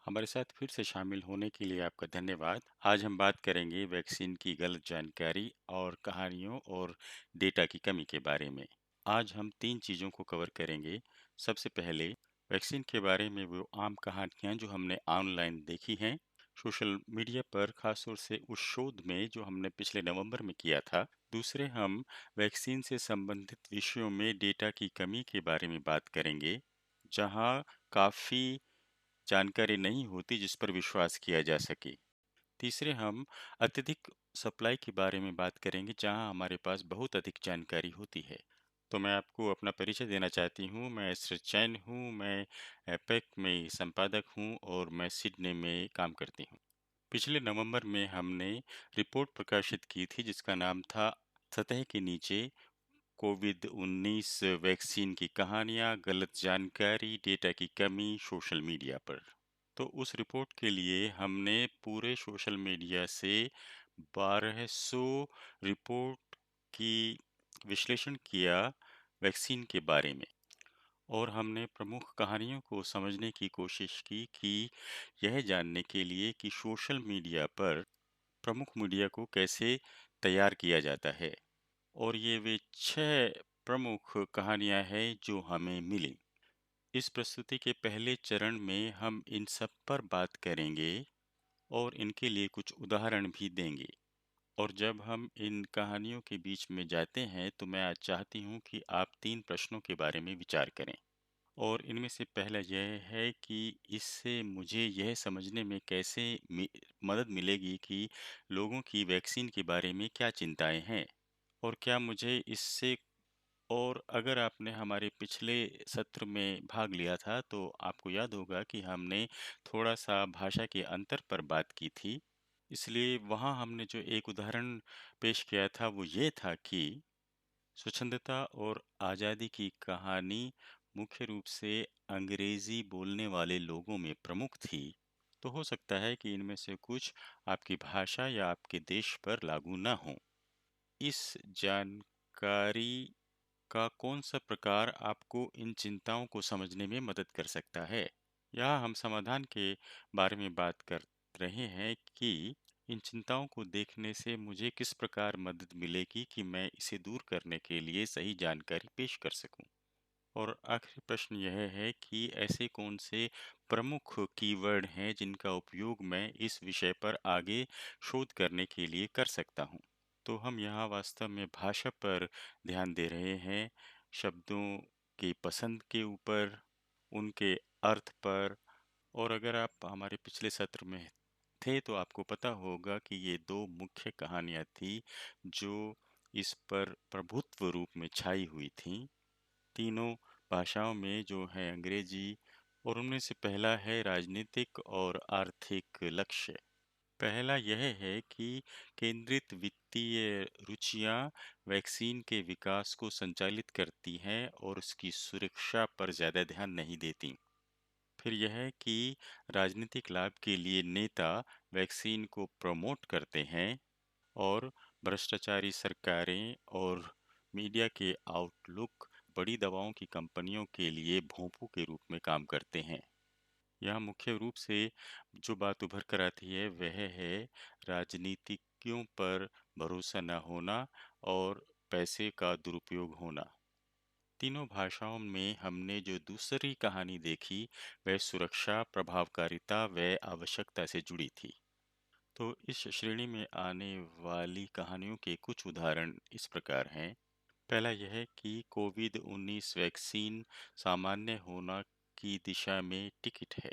हमारे साथ फिर से शामिल होने के लिए आपका धन्यवाद। आज हम बात करेंगे वैक्सीन की गलत जानकारी और कहानियों और डेटा की कमी के बारे में। आज हम 3 चीज़ों को कवर करेंगे। सबसे पहले वैक्सीन के बारे में वो आम कहानियाँ जो हमने ऑनलाइन देखी हैं, सोशल मीडिया पर खास तौर से उस शोध में जो हमने पिछले नवंबर में किया था। दूसरे हम वैक्सीन से संबंधित विषयों में डेटा की कमी के बारे में बात करेंगे, जहाँ काफ़ी जानकारी नहीं होती जिस पर विश्वास किया जा सके। तीसरे हम अत्यधिक सप्लाई के बारे में बात करेंगे जहां हमारे पास बहुत अधिक जानकारी होती है। तो मैं आपको अपना परिचय देना चाहती हूँ। मैं एसर चैन हूँ। मैं एपेक में संपादक हूँ और मैं सिडनी में काम करती हूँ। पिछले नवंबर में हमने रिपोर्ट प्रकाशित की थी जिसका नाम था सतह के नीचे कोविड-19 वैक्सीन की कहानियां, गलत जानकारी, डेटा की कमी सोशल मीडिया पर। तो उस रिपोर्ट के लिए हमने पूरे सोशल मीडिया से 1200 रिपोर्ट की विश्लेषण किया वैक्सीन के बारे में, और हमने प्रमुख कहानियों को समझने की कोशिश की कि यह जानने के लिए कि सोशल मीडिया पर प्रमुख मीडिया को कैसे तैयार किया जाता है। और ये वे 6 प्रमुख कहानियां हैं जो हमें मिली। इस प्रस्तुति के पहले चरण में हम इन सब पर बात करेंगे और इनके लिए कुछ उदाहरण भी देंगे। और जब हम इन कहानियों के बीच में जाते हैं तो मैं आज चाहती हूँ कि आप 3 प्रश्नों के बारे में विचार करें। और इनमें से पहला यह है कि इससे मुझे यह समझने में कैसे मदद मिलेगी कि लोगों की वैक्सीन के बारे में क्या चिंताएं हैं, और क्या मुझे इससे, और अगर आपने हमारे पिछले सत्र में भाग लिया था तो आपको याद होगा कि हमने थोड़ा-सा भाषा के अंतर पर बात की थी। इसलिए वहाँ हमने जो एक उदाहरण पेश किया था वो ये था कि स्वच्छंदता और आज़ादी की कहानी मुख्य रूप से अंग्रेज़ी बोलने वाले लोगों में प्रमुख थी। तो हो सकता है कि इनमें से कुछ आपकी भाषा या आपके देश पर लागू ना हों। इस जानकारी का कौन-सा प्रकार आपको इन चिंताओं को समझने में मदद कर सकता है? यहाँ हम समाधान के बारे में बात कर रहे हैं कि इन चिंताओं को देखने से मुझे किस प्रकार मदद मिलेगी कि मैं इसे दूर करने के लिए सही जानकारी पेश कर सकूं। और आखिरी प्रश्न यह है कि ऐसे कौन से प्रमुख कीवर्ड हैं जिनका उपयोग मैं इस विषय पर आगे शोध करने के लिए कर सकता हूँ। तो हम यहाँ वास्तव में भाषा पर ध्यान दे रहे हैं, शब्दों की पसंद के ऊपर, उनके अर्थ पर। और अगर आप हमारे पिछले सत्र में थे तो आपको पता होगा कि ये दो मुख्य कहानियाँ थी जो इस पर प्रभुत्व रूप में छाई हुई थीं, तीनों भाषाओं में जो है अंग्रेजी। और उनमें से पहला है राजनीतिक और आर्थिक लक्ष्य। पहला यह है कि केंद्रित वित्तीय रुचियां वैक्सीन के विकास को संचालित करती हैं और उसकी सुरक्षा पर ज्यादा ध्यान नहीं देती। फिर यह है कि राजनीतिक लाभ के लिए नेता वैक्सीन को प्रमोट करते हैं, और भ्रष्टाचारी सरकारें और मीडिया के आउटलुक बड़ी दवाओं की कंपनियों के लिए भोंपू के रूप में काम करते हैं। यहाँ मुख्य रूप से जो बात उभर कर आती है वह है राजनीतिज्ञों पर भरोसा न होना और पैसे का दुरुपयोग होना। तीनों भाषाओं में हमने जो दूसरी कहानी देखी वह सुरक्षा, प्रभावकारिता व आवश्यकता से जुड़ी थी। तो इस श्रेणी में आने वाली कहानियों के कुछ उदाहरण इस प्रकार हैं। पहला यह है कि कोविड-19 वैक्सीन सामान्य होना की दिशा में टिकट है।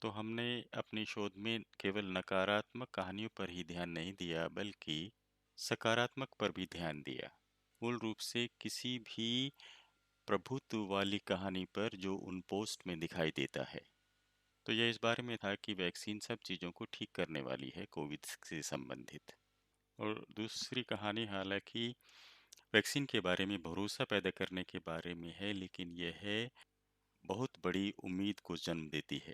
तो हमने अपनी शोध में केवल नकारात्मक कहानियों पर ही ध्यान नहीं दिया बल्कि सकारात्मक पर भी ध्यान दिया। मूल रूप से किसी भी प्रभुत्व वाली कहानी पर जो उन पोस्ट में दिखाई देता है। तो यह इस बारे में था कि वैक्सीन सब चीज़ों को ठीक करने वाली है कोविड से संबंधित। और दूसरी कहानी हालांकि वैक्सीन के बारे में भरोसा पैदा करने के बारे में है, लेकिन यह बहुत बड़ी उम्मीद को जन्म देती है।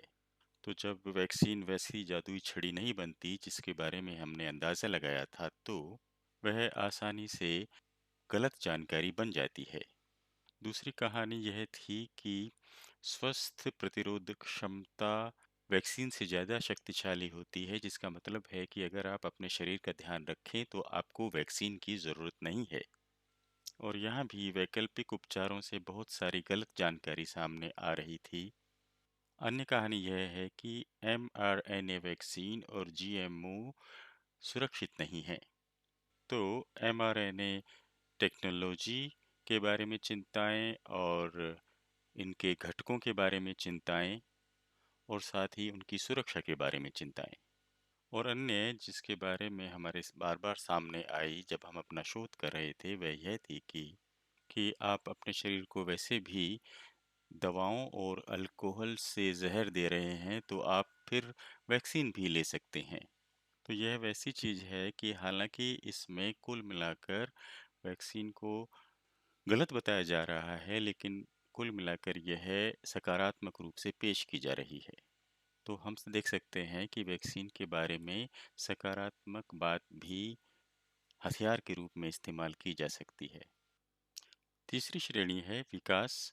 तो जब वैक्सीन वैसी जादुई छड़ी नहीं बनती जिसके बारे में हमने अंदाज़ा लगाया था, तो वह आसानी से गलत जानकारी बन जाती है। दूसरी कहानी यह थी कि स्वस्थ प्रतिरोधक क्षमता वैक्सीन से ज़्यादा शक्तिशाली होती है, जिसका मतलब है कि अगर आप अपने शरीर का ध्यान रखें तो आपको वैक्सीन की ज़रूरत नहीं है। और यहाँ भी वैकल्पिक उपचारों से बहुत सारी गलत जानकारी सामने आ रही थी। अन्य कहानी यह है कि mRNA वैक्सीन और GMO सुरक्षित नहीं है। तो mRNA टेक्नोलॉजी के बारे में चिंताएं और इनके घटकों के बारे में चिंताएं और साथ ही उनकी सुरक्षा के बारे में चिंताएं। और अन्य जिसके बारे में हमारे बार बार सामने आई जब हम अपना शोध कर रहे थे वह यह थी कि आप अपने शरीर को वैसे भी दवाओं और अल्कोहल से जहर दे रहे हैं तो आप फिर वैक्सीन भी ले सकते हैं। तो यह वैसी चीज़ है कि हालांकि इसमें कुल मिलाकर वैक्सीन को गलत बताया जा रहा है, लेकिन कुल मिलाकर यह सकारात्मक रूप से पेश की जा रही है। तो हम देख सकते हैं कि वैक्सीन के बारे में सकारात्मक बात भी हथियार के रूप में इस्तेमाल की जा सकती है। तीसरी श्रेणी है विकास,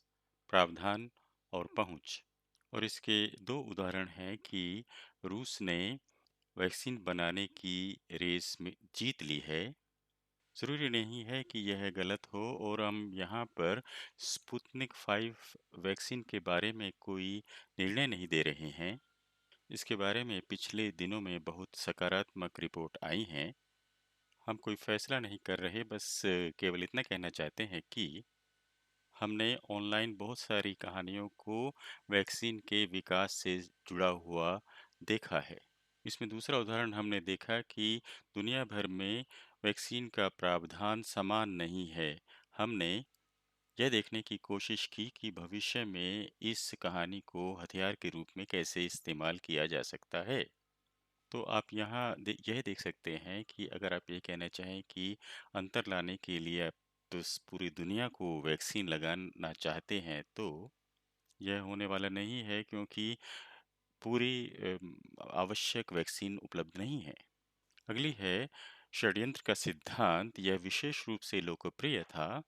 प्रावधान और पहुंच। और इसके दो उदाहरण हैं कि रूस ने वैक्सीन बनाने की रेस में जीत ली है। ज़रूरी नहीं है कि यह गलत हो, और हम यहाँ पर स्पुतनिक 5 वैक्सीन के बारे में कोई निर्णय नहीं दे रहे हैं। इसके बारे में पिछले दिनों में बहुत सकारात्मक रिपोर्ट आई हैं। हम कोई फैसला नहीं कर रहे, बस केवल इतना कहना चाहते हैं कि हमने ऑनलाइन बहुत सारी कहानियों को वैक्सीन के विकास से जुड़ा हुआ देखा है। इसमें दूसरा उदाहरण हमने देखा कि दुनिया भर में वैक्सीन का प्रावधान समान नहीं है। हमने यह देखने की कोशिश की कि भविष्य में इस कहानी को हथियार के रूप में कैसे इस्तेमाल किया जा सकता है। तो आप यहाँ यह देख सकते हैं कि अगर आप ये कहना चाहें कि अंतर लाने के लिए आप तो इस पूरी दुनिया को वैक्सीन लगाना चाहते हैं, तो यह होने वाला नहीं है, क्योंकि पूरी आवश्यक वैक्सीन उपलब्ध नहीं है। अगली है षड्यंत्र का सिद्धांत। यह विशेष रूप से लोकप्रिय था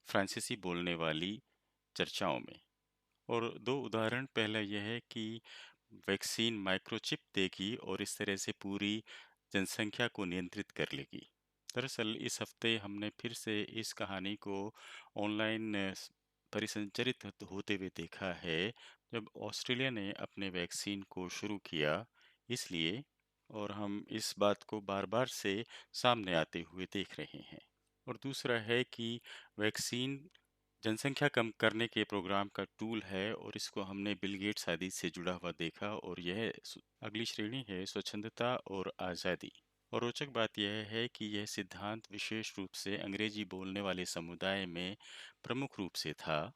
फ्रांसीसी बोलने वाली चर्चाओं में। और दो उदाहरण, पहला यह है कि वैक्सीन माइक्रोचिप देगी और इस तरह से पूरी जनसंख्या को नियंत्रित कर लेगी। दरअसल इस हफ्ते हमने फिर से इस कहानी को ऑनलाइन परिसंचरित होते हुए देखा है, जब ऑस्ट्रेलिया ने अपने वैक्सीन को शुरू किया। इसलिए और हम इस बात को बार बार से सामने आते हुए देख रहे हैं। और दूसरा है कि वैक्सीन जनसंख्या कम करने के प्रोग्राम का टूल है, और इसको हमने बिल गेट्स आदि से जुड़ा हुआ देखा। और यह अगली श्रेणी है स्वच्छंदता और आज़ादी। और रोचक बात यह है कि यह सिद्धांत विशेष रूप से अंग्रेजी बोलने वाले समुदाय में प्रमुख रूप से था,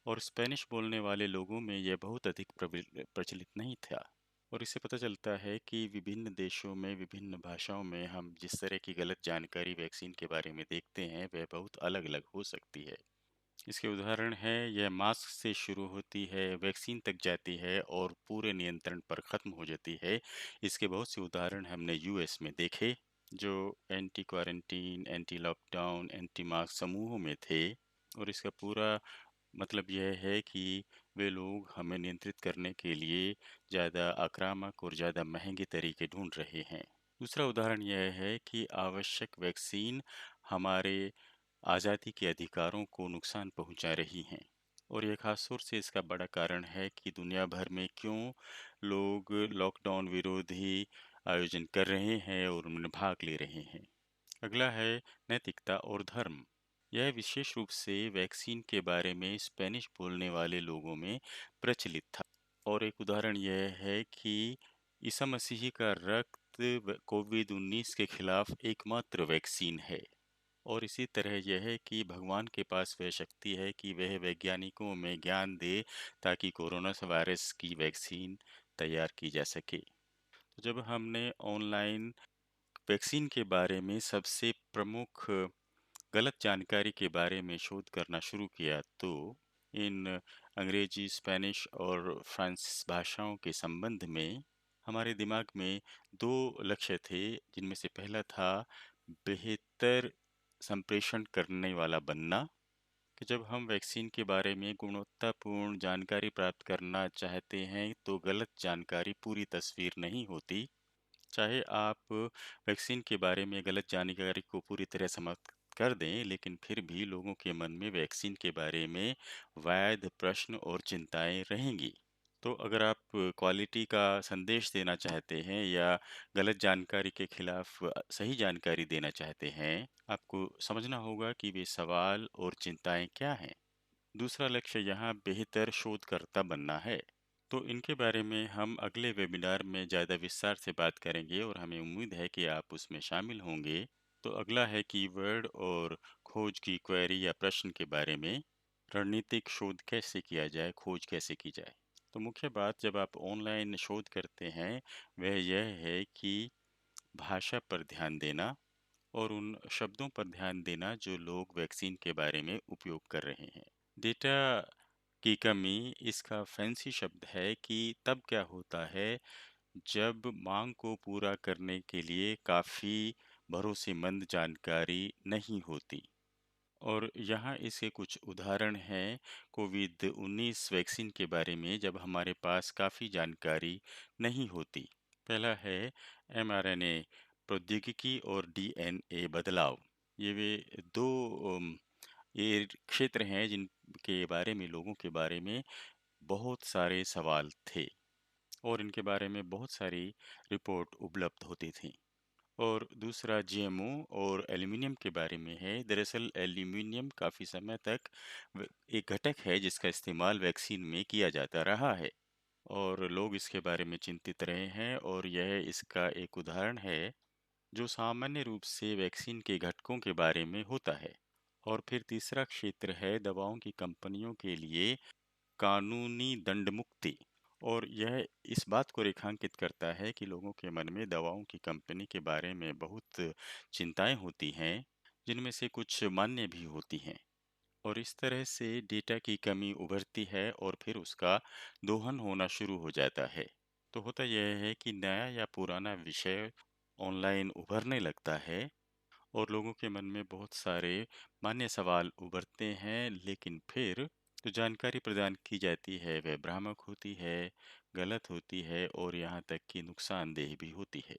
और स्पेनिश बोलने वाले लोगों में यह बहुत अधिक प्रचलित नहीं था। और इससे पता चलता है कि विभिन्न देशों में विभिन्न भाषाओं में हम जिस तरह की गलत जानकारी वैक्सीन के बारे में देखते हैं वह बहुत अलग अलग हो सकती है। इसके उदाहरण है, यह मास्क से शुरू होती है, वैक्सीन तक जाती है और पूरे नियंत्रण पर ख़त्म हो जाती है। इसके बहुत से उदाहरण हमने यूएस में देखे, जो anti quarantine, anti lockdown, anti mask समूहों में थे। और इसका पूरा मतलब यह है कि वे लोग हमें नियंत्रित करने के लिए ज़्यादा आक्रामक और ज़्यादा महंगे तरीके ढूंढ रहे हैं। दूसरा उदाहरण यह है कि आवश्यक वैक्सीन हमारे आज़ादी के अधिकारों को नुकसान पहुंचा रही हैं। और ये खास तौर से इसका बड़ा कारण है कि दुनिया भर में क्यों लोग लॉकडाउन विरोधी आयोजन कर रहे हैं और उनमें भाग ले रहे हैं। अगला है नैतिकता और धर्म। यह विशेष रूप से वैक्सीन के बारे में स्पेनिश बोलने वाले लोगों में प्रचलित था। और एक उदाहरण यह है कि ईसा मसीह का रक्त कोविड-19 के खिलाफ एकमात्र वैक्सीन है। और इसी तरह यह है कि भगवान के पास वह शक्ति है कि वह वैज्ञानिकों में ज्ञान दे ताकि कोरोना वायरस की वैक्सीन तैयार की जा सके। तो जब हमने ऑनलाइन वैक्सीन के बारे में सबसे प्रमुख गलत जानकारी के बारे में शोध करना शुरू किया, तो इन अंग्रेजी, स्पेनिश और फ्रांसीसी भाषाओं के संबंध में हमारे दिमाग में दो लक्ष्य थे, जिनमें से पहला था बेहतर संप्रेषण करने वाला बनना, कि जब हम वैक्सीन के बारे में गुणवत्तापूर्ण जानकारी प्राप्त करना चाहते हैं तो गलत जानकारी पूरी तस्वीर नहीं होती। चाहे आप वैक्सीन के बारे में गलत जानकारी को पूरी तरह समाप्त कर दें, लेकिन फिर भी लोगों के मन में वैक्सीन के बारे में वैध प्रश्न और चिंताएं रहेंगी। तो अगर आप क्वालिटी का संदेश देना चाहते हैं या गलत जानकारी के खिलाफ सही जानकारी देना चाहते हैं, आपको समझना होगा कि वे सवाल और चिंताएं क्या हैं। दूसरा लक्ष्य यहाँ बेहतर शोधकर्ता बनना है। तो इनके बारे में हम अगले वेबिनार में ज़्यादा विस्तार से बात करेंगे और हमें उम्मीद है कि आप उसमें शामिल होंगे। तो अगला है कीवर्ड और खोज की क्वेरी या प्रश्न के बारे में। रणनीतिक शोध कैसे किया जाए, खोज कैसे की जाए। तो मुख्य बात जब आप ऑनलाइन शोध करते हैं वह यह है कि भाषा पर ध्यान देना और उन शब्दों पर ध्यान देना जो लोग वैक्सीन के बारे में उपयोग कर रहे हैं। डेटा की कमी इसका फैंसी शब्द है कि तब क्या होता है जब मांग को पूरा करने के लिए काफ़ी भरोसेमंद जानकारी नहीं होती। और यहाँ इसके कुछ उदाहरण हैं कोविड-19 वैक्सीन के बारे में जब हमारे पास काफ़ी जानकारी नहीं होती। पहला है एमआरएनए प्रौद्योगिकी और डीएनए बदलाव। ये वे दो अम, ये क्षेत्र हैं जिनके बारे में लोगों के बारे में बहुत सारे सवाल थे और इनके बारे में बहुत सारी रिपोर्ट उपलब्ध होती थी। और दूसरा जीएमओ और एल्युमिनियम के बारे में है। दरअसल एल्युमिनियम काफ़ी समय तक एक घटक है जिसका इस्तेमाल वैक्सीन में किया जाता रहा है और लोग इसके बारे में चिंतित रहे हैं और यह इसका एक उदाहरण है जो सामान्य रूप से वैक्सीन के घटकों के बारे में होता है। और फिर तीसरा क्षेत्र है दवाओं की कंपनियों के लिए कानूनी दंड मुक्ति। और यह इस बात को रेखांकित करता है कि लोगों के मन में दवाओं की कंपनी के बारे में बहुत चिंताएं होती हैं, जिनमें से कुछ मान्य भी होती हैं। और इस तरह से डेटा की कमी उभरती है और फिर उसका दोहन होना शुरू हो जाता है। तो होता यह है कि नया या पुराना विषय ऑनलाइन उभरने लगता है और लोगों के मन में बहुत सारे मान्य सवाल उभरते हैं, लेकिन फिर जो जानकारी प्रदान की जाती है वह भ्रामक होती है, गलत होती है और यहाँ तक कि नुकसानदेह भी होती है।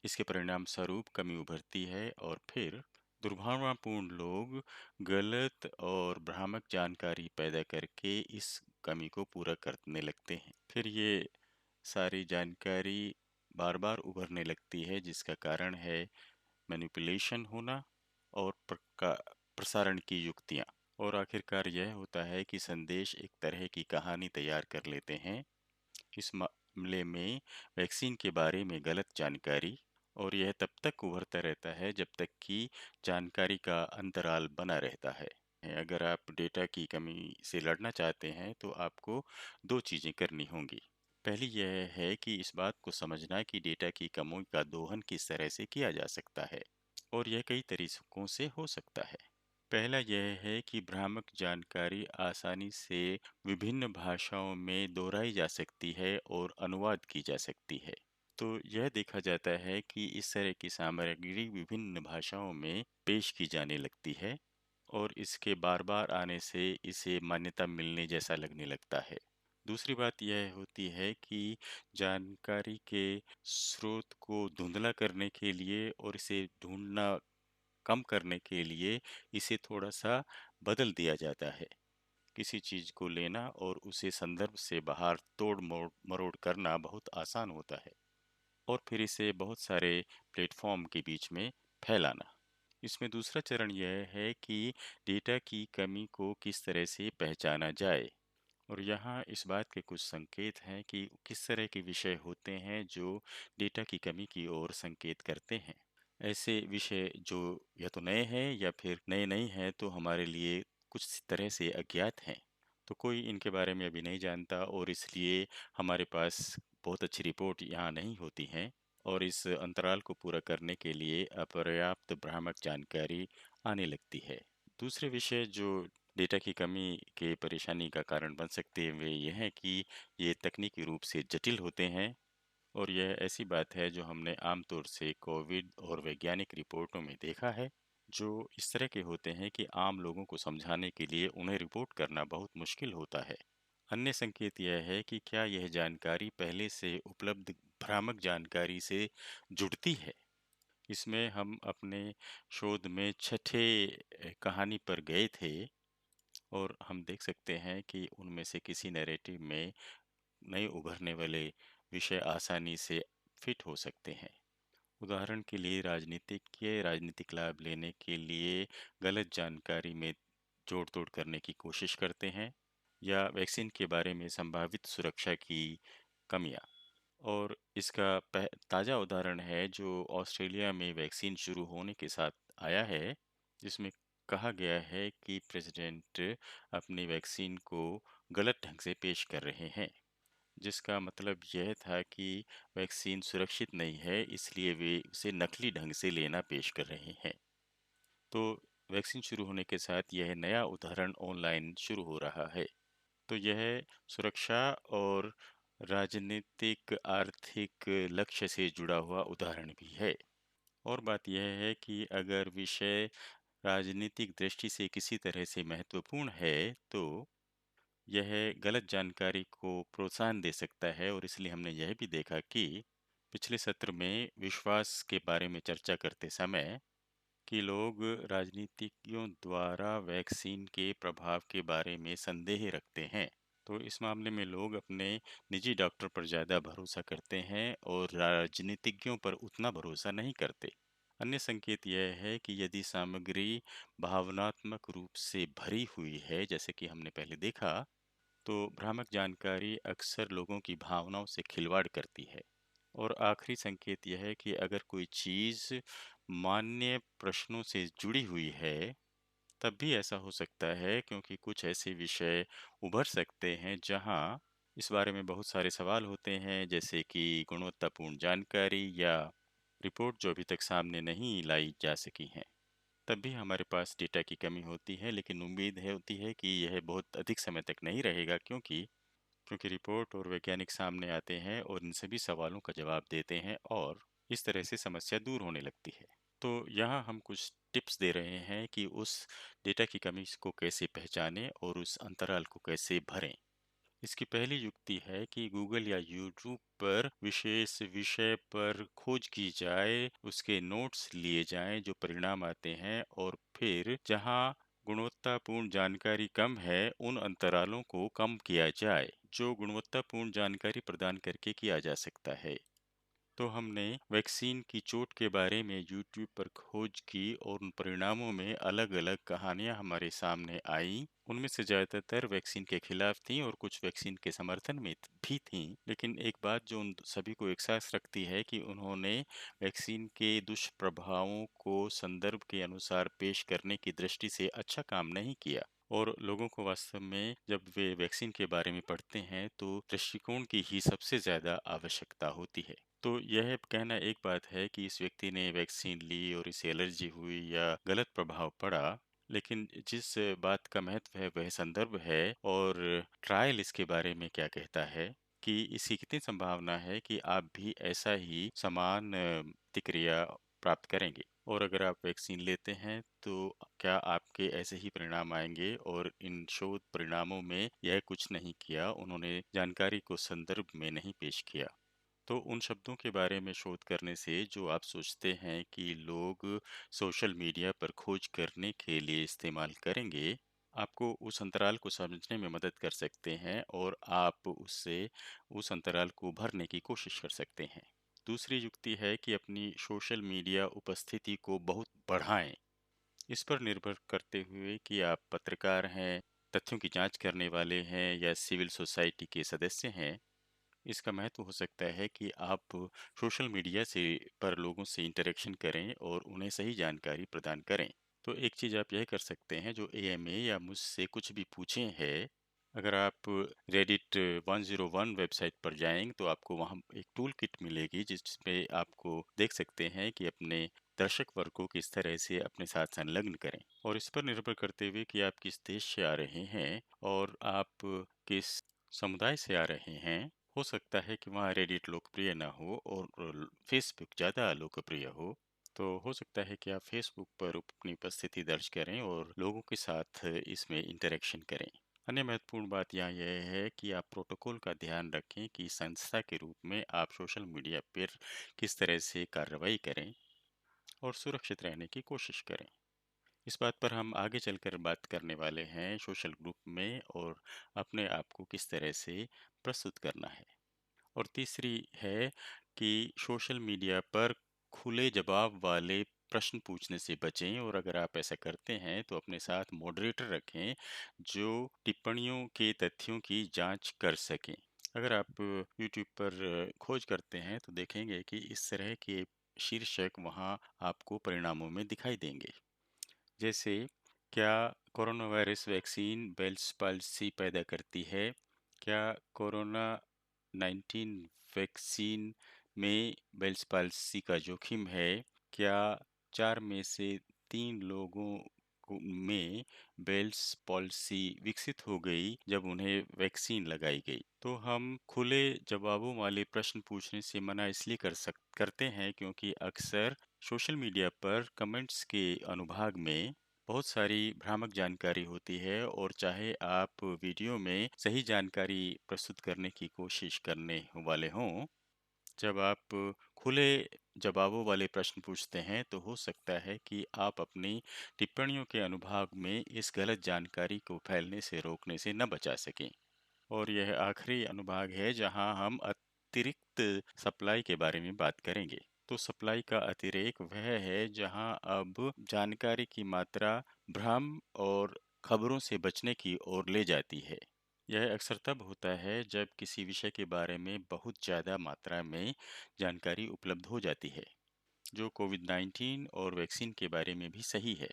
इसके परिणाम स्वरूप कमी उभरती है और फिर दुर्भावनापूर्ण लोग गलत और भ्रामक जानकारी पैदा करके इस कमी को पूरा करने लगते हैं। फिर ये सारी जानकारी बार बार उभरने लगती है जिसका कारण है मैनिपुलेशन होना और प्रसारण की युक्तियाँ। और आखिरकार यह होता है कि संदेश एक तरह की कहानी तैयार कर लेते हैं। इस मामले में वैक्सीन के बारे में गलत जानकारी और यह तब तक उभरता रहता है जब तक कि जानकारी का अंतराल बना रहता है। अगर आप डेटा की कमी से लड़ना चाहते हैं तो आपको दो चीज़ें करनी होंगी। पहली यह है कि इस बात को समझना कि डेटा की कमी का दोहन किस तरह से किया जा सकता है और यह कई तरीकों से हो सकता है। पहला यह है कि भ्रामक जानकारी आसानी से विभिन्न भाषाओं में दोहराई जा सकती है और अनुवाद की जा सकती है। तो यह देखा जाता है कि इस तरह की सामग्री विभिन्न भाषाओं में पेश की जाने लगती है और इसके बार-बार आने से इसे मान्यता मिलने जैसा लगने लगता है। दूसरी बात यह होती है कि जानकारी के स्रोत को धुंधला करने के लिए और इसे ढूंढना कम करने के लिए इसे थोड़ा-सा बदल दिया जाता है। किसी चीज़ को लेना और उसे संदर्भ से बाहर तोड़-मोड़ मरोड़ करना बहुत आसान होता है और फिर इसे बहुत सारे प्लेटफ़ॉर्म के बीच में फैलाना। इसमें दूसरा चरण यह है कि डेटा की कमी को किस तरह से पहचाना जाए और यहाँ इस बात के कुछ संकेत हैं कि किस तरह के विषय होते हैं जो डेटा की कमी की ओर संकेत करते हैं। ऐसे विषय जो या तो नए हैं या फिर नए नहीं हैं तो हमारे लिए कुछ तरह से अज्ञात हैं। तो कोई इनके बारे में अभी नहीं जानता और इसलिए हमारे पास बहुत अच्छी रिपोर्ट यहाँ नहीं होती हैं और इस अंतराल को पूरा करने के लिए अपर्याप्त भ्रामक जानकारी आने लगती है। दूसरे विषय जो डेटा की कमी के परेशानी का कारण बन सकते हैं वे ये हैं कि ये तकनीकी रूप से जटिल होते हैं और यह ऐसी बात है जो हमने आमतौर से कोविड और वैज्ञानिक रिपोर्टों में देखा है, जो इस तरह के होते हैं कि आम लोगों को समझाने के लिए उन्हें रिपोर्ट करना बहुत मुश्किल होता है। अन्य संकेत यह है कि क्या यह जानकारी पहले से उपलब्ध भ्रामक जानकारी से जुड़ती है। इसमें हम अपने शोध में छठे कहानी पर गए थे और हम देख सकते हैं कि उनमें से किसी नैरेटिव में नए उभरने वाले विषय आसानी से फिट हो सकते हैं। उदाहरण के लिए राजनीतिक लाभ लेने के लिए गलत जानकारी में जोड़ तोड़ करने की कोशिश करते हैं, या वैक्सीन के बारे में संभावित सुरक्षा की कमियां। और इसका ताज़ा उदाहरण है जो ऑस्ट्रेलिया में वैक्सीन शुरू होने के साथ आया है, जिसमें कहा गया है कि प्रेसिडेंट अपनी वैक्सीन को गलत ढंग से पेश कर रहे हैं, जिसका मतलब यह था कि वैक्सीन सुरक्षित नहीं है, इसलिए वे उसे नकली ढंग से लेना पेश कर रहे हैं। तो वैक्सीन शुरू होने के साथ यह नया उदाहरण ऑनलाइन शुरू हो रहा है। तो यह सुरक्षा और राजनीतिक आर्थिक लक्ष्य से जुड़ा हुआ उदाहरण भी है। और बात यह है कि अगर विषय राजनीतिक दृष्टि से किसी तरह से महत्वपूर्ण है, तो यह गलत जानकारी को प्रोत्साहन दे सकता है। और इसलिए हमने यह भी देखा कि पिछले सत्र में विश्वास के बारे में चर्चा करते समय कि लोग राजनीतिज्ञों द्वारा वैक्सीन के प्रभाव के बारे में संदेह रखते हैं। तो इस मामले में लोग अपने निजी डॉक्टर पर ज़्यादा भरोसा करते हैं और राजनीतिज्ञों पर उतना भरोसा नहीं करते। अन्य संकेत यह है कि यदि सामग्री भावनात्मक रूप से भरी हुई है, जैसे कि हमने पहले देखा, तो भ्रामक जानकारी अक्सर लोगों की भावनाओं से खिलवाड़ करती है। और आखिरी संकेत यह है कि अगर कोई चीज़ मान्य प्रश्नों से जुड़ी हुई है, तब भी ऐसा हो सकता है, क्योंकि कुछ ऐसे विषय उभर सकते हैं जहां इस बारे में बहुत सारे सवाल होते हैं, जैसे कि गुणवत्तापूर्ण जानकारी या रिपोर्ट जो अभी तक सामने नहीं लाई जा सकी हैं। तब भी हमारे पास डेटा की कमी होती है, लेकिन उम्मीद है होती है कि यह बहुत अधिक समय तक नहीं रहेगा, क्योंकि क्योंकि रिपोर्ट और वैज्ञानिक सामने आते हैं और इन सभी सवालों का जवाब देते हैं, और इस तरह से समस्या दूर होने लगती है। तो यहाँ हम कुछ टिप्स दे रहे हैं कि उस डेटा की कमी को कैसे पहचानें और उस अंतराल को कैसे भरें। इसकी पहली युक्ति है कि गूगल या यूट्यूब पर विशेष विषय पर खोज की जाए, उसके नोट्स लिए जाएं जो परिणाम आते हैं, और फिर जहां गुणवत्तापूर्ण जानकारी कम है, उन अंतरालों को कम किया जाए जो गुणवत्तापूर्ण जानकारी प्रदान करके किया जा सकता है। तो हमने वैक्सीन की चोट के बारे में यूट्यूब पर खोज की और उन परिणामों में अलग-अलग कहानियां हमारे सामने आई। उनमें से ज़्यादातर वैक्सीन के खिलाफ थीं और कुछ वैक्सीन के समर्थन में भी थीं। लेकिन एक बात जो उन सभी को एक साथ रखती है कि उन्होंने वैक्सीन के दुष्प्रभावों को संदर्भ के अनुसार पेश करने की दृष्टि से अच्छा काम नहीं किया। और लोगों को वास्तव में जब वे वैक्सीन के बारे में पढ़ते हैं, तो दृष्टिकोण की ही सबसे ज़्यादा आवश्यकता होती है। तो यह कहना एक बात है कि इस व्यक्ति ने वैक्सीन ली और इसे एलर्जी हुई या गलत प्रभाव पड़ा, लेकिन जिस बात का महत्व है वह संदर्भ है, और ट्रायल इसके बारे में क्या कहता है कि इसकी कितनी संभावना है कि आप भी ऐसा ही समान प्रतिक्रिया प्राप्त करेंगे। और अगर आप वैक्सीन लेते हैं तो क्या आपके ऐसे ही परिणाम आएंगे। और इन शोध परिणामों में यह कुछ नहीं किया, उन्होंने जानकारी को संदर्भ में नहीं पेश किया। तो उन शब्दों के बारे में शोध करने से जो आप सोचते हैं कि लोग सोशल मीडिया पर खोज करने के लिए इस्तेमाल करेंगे, आपको उस अंतराल को समझने में मदद कर सकते हैं, और आप उससे उस अंतराल को भरने की कोशिश कर सकते हैं। दूसरी युक्ति है कि अपनी सोशल मीडिया उपस्थिति को बहुत बढ़ाएं। इस पर निर्भर करते हुए कि आप पत्रकार हैं, तथ्यों की जांच करने वाले हैं, या सिविल सोसाइटी के सदस्य हैं, इसका महत्व हो सकता है कि आप सोशल मीडिया से पर लोगों से इंटरेक्शन करें और उन्हें सही जानकारी प्रदान करें। तो एक चीज़ आप यह कर सकते हैं, जो एएमए या मुझसे कुछ भी पूछे है, अगर आप रेडिट 101 वेबसाइट पर जाएंगे तो आपको वहाँ एक टूल किट मिलेगी, जिसमें आपको देख सकते हैं कि अपने दर्शक वर्ग को किस तरह से अपने साथ संलग्न करें। और इस पर निर्भर करते हुए कि आप किस देश से आ रहे हैं और आप किस समुदाय से आ रहे हैं, हो सकता है कि वहाँ रेडिट लोकप्रिय ना हो और फेसबुक ज़्यादा लोकप्रिय हो। तो हो सकता है कि आप फेसबुक पर अपनी उपस्थिति दर्ज करें और लोगों के साथ इसमें इंटरेक्शन करें। अन्य महत्वपूर्ण बात यहाँ यह है कि आप प्रोटोकॉल का ध्यान रखें कि संस्था के रूप में आप सोशल मीडिया पर किस तरह से कार्रवाई करें और सुरक्षित रहने की कोशिश करें। इस बात पर हम आगे चलकर बात करने वाले हैं सोशल ग्रुप में और अपने आप को किस तरह से प्रस्तुत करना है। और तीसरी है कि सोशल मीडिया पर खुले जवाब वाले प्रश्न पूछने से बचें और अगर आप ऐसा करते हैं तो अपने साथ मॉडरेटर रखें जो टिप्पणियों के तथ्यों की जांच कर सकें। अगर आप यूट्यूब पर खोज करते हैं तो देखेंगे कि इस तरह के शीर्षक वहां आपको परिणामों में दिखाई देंगे, जैसे क्या corona virus vaccine Bell's palsy पैदा करती है, क्या कोरोना 19 वैक्सीन में बेल्स पल्सी का जोखिम है, क्या 4 में से 3 लोगों में बेल्स पॉल्सी विकसित हो गई जब उन्हें वैक्सीन लगाई गई। तो हम खुले जवाबों वाले प्रश्न पूछने से मना इसलिए करते हैं क्योंकि अक्सर सोशल मीडिया पर कमेंट्स के अनुभाग में बहुत सारी भ्रामक जानकारी होती है और चाहे आप वीडियो में सही जानकारी प्रस्तुत करने की कोशिश करने वाले हों, जब आप खुले जवाबों वाले प्रश्न पूछते हैं तो हो सकता है कि आप अपनी टिप्पणियों के अनुभाग में इस गलत जानकारी को फैलने से रोकने से न बचा सकें। और यह आखिरी अनुभाग है जहां हम अतिरिक्त सप्लाई के बारे में बात करेंगे। तो सप्लाई का अतिरेक वह है जहां अब जानकारी की मात्रा भ्रम और खबरों से बचने की ओर ले जाती है। यह अक्सर तब होता है जब किसी विषय के बारे में बहुत ज़्यादा मात्रा में जानकारी उपलब्ध हो जाती है, जो कोविड-19 और वैक्सीन के बारे में भी सही है।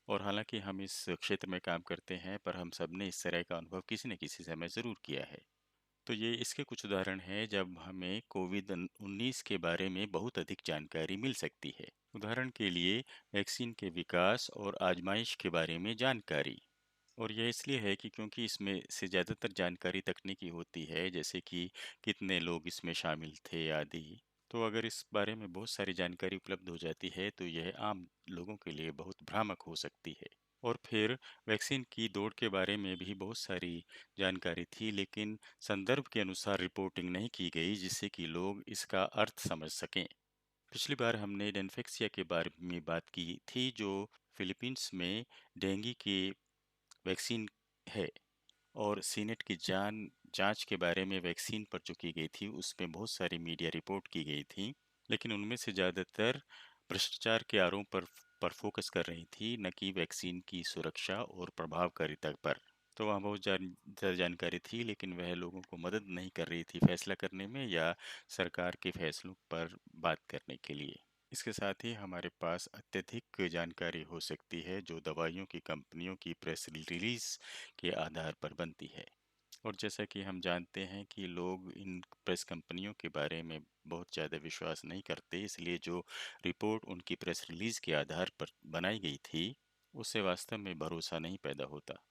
और हालांकि हम इस क्षेत्र में काम करते हैं, पर हम सब ने इस तरह का अनुभव किसी न किसी समय ज़रूर किया है। तो ये इसके कुछ उदाहरण हैं जब हमें कोविड-19 के बारे में बहुत अधिक जानकारी मिल सकती है। उदाहरण के लिए वैक्सीन के विकास और आजमाइश के बारे में जानकारी। और यह इसलिए है कि क्योंकि इसमें से ज़्यादातर जानकारी तकनीकी होती है, जैसे कि कितने लोग इसमें शामिल थे आदि। तो अगर इस बारे में बहुत सारी जानकारी उपलब्ध हो जाती है तो यह आम लोगों के लिए बहुत भ्रामक हो सकती है। और फिर वैक्सीन की दौड़ के बारे में भी बहुत सारी जानकारी थी, लेकिन संदर्भ के अनुसार रिपोर्टिंग नहीं की गई जिससे कि लोग इसका अर्थ समझ सकें। पिछली बार हमने डेंफेक्सिया के बारे में बात की थी, जो फिलीपींस में डेंगू की वैक्सीन है। और सीनेट की जांच के बारे में वैक्सीन पर जो की गई थी उसमें बहुत सारी मीडिया रिपोर्ट की गई थी, लेकिन उनमें से ज़्यादातर भ्रष्टाचार के आरोप पर फोकस कर रही थी, न कि वैक्सीन की सुरक्षा और प्रभावकारिता पर। तो वहाँ बहुत ज़्यादा जानकारी थी, लेकिन वह लोगों को मदद नहीं कर रही थी फैसला करने में या सरकार के फैसलों पर बात करने के लिए। इसके साथ ही हमारे पास अत्यधिक जानकारी हो सकती है जो दवाइयों की कंपनियों की प्रेस रिलीज के आधार पर बनती है। और जैसा कि हम जानते हैं कि लोग इन प्रेस कंपनियों के बारे में बहुत ज़्यादा विश्वास नहीं करते, इसलिए जो रिपोर्ट उनकी प्रेस रिलीज के आधार पर बनाई गई थी उससे वास्तव में भरोसा नहीं पैदा होता।